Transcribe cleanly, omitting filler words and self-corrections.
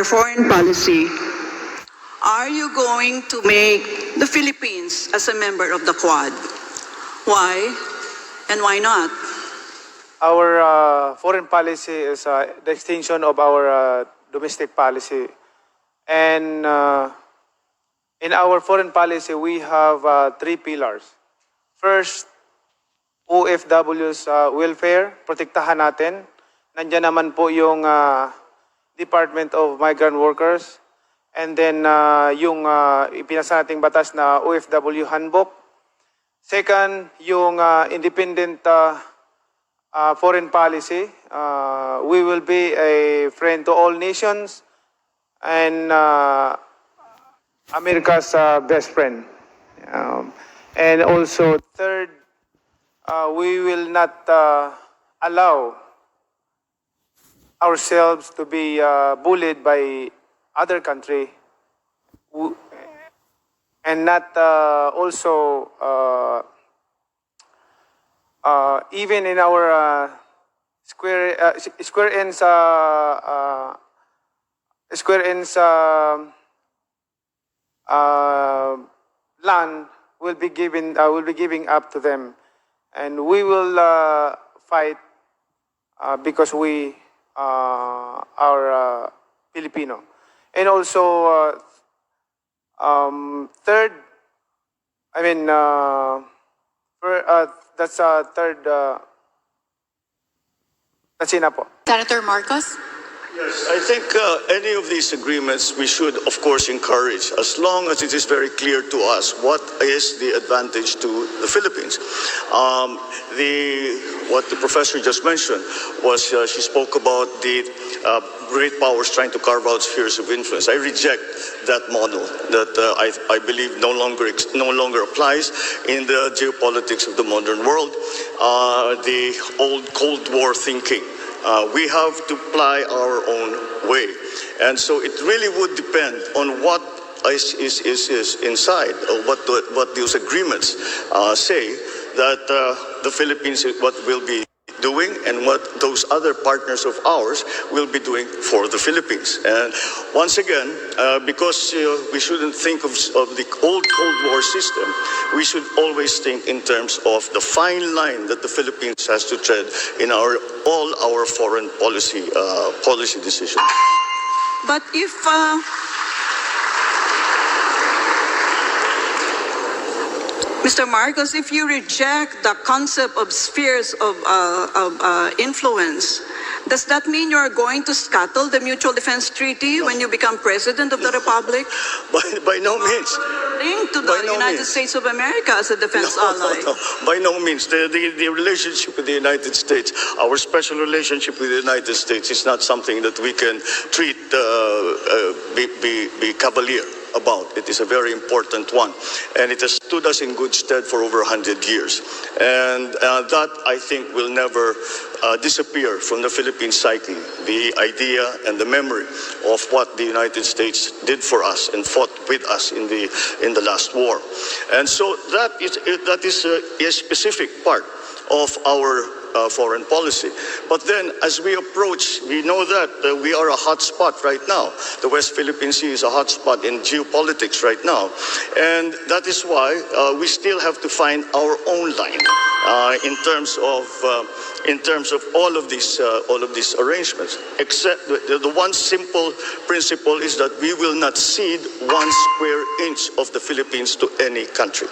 our foreign policy, are you going to make the Philippines as a member of the Quad? Why and why not? Our foreign policy is the extension of our domestic policy. And in our foreign policy, we have three pillars. First, OFW's welfare, protektahan natin. Nandiyan naman po yung Department of Migrant Workers. And then yung ipinasa nating batas na OFW Handbook. Second, yung independent foreign policy. We will be a friend to all nations and America's best friend. And also, third, we will not allow ourselves to be bullied by other country and not also even in our square ends land will be giving up to them, and we will fight because we are Filipino. And also third, I mean that's third. That's enough po. Senator Marcos? Yes, I think any of these agreements we should, of course, encourage, as long as it is very clear to us what is the advantage to the Philippines. What the professor just mentioned was she spoke about the great powers trying to carve out spheres of influence. I reject that model that I believe no longer applies in the geopolitics of the modern world. The old Cold War thinking. We have to apply our own way. And so it really would depend on what is inside, or what those agreements say that the Philippines what will be doing and what those other partners of ours will be doing for the Philippines. And once again, because we shouldn't think of the old Cold War system, we should always think in terms of the fine line that the Philippines has to tread in all our foreign policy decisions. But if Mr. Marcos, if you reject the concept of spheres of influence, does that mean you're going to scuttle the Mutual Defense Treaty when you become President of the Republic? By no means. Linked to the United States of America as a defense ally. No, by no means. The relationship with the United States, our special relationship with the United States is not something that we can treat, be cavalier about. It is a very important one, and it has stood us in good stead for over 100 years. And that, I think, will never disappear from the Philippine psyche, the idea and the memory of what the United States did for us and fought with us in the last war. And so that is a specific part of our foreign policy. But then, as we approach, we know that we are a hot spot right now. The West Philippine Sea is a hot spot in geopolitics right now. And that is why we still have to find our own line in terms of all of these arrangements. Except the one simple principle is that we will not cede 1 square inch of the Philippines to any country.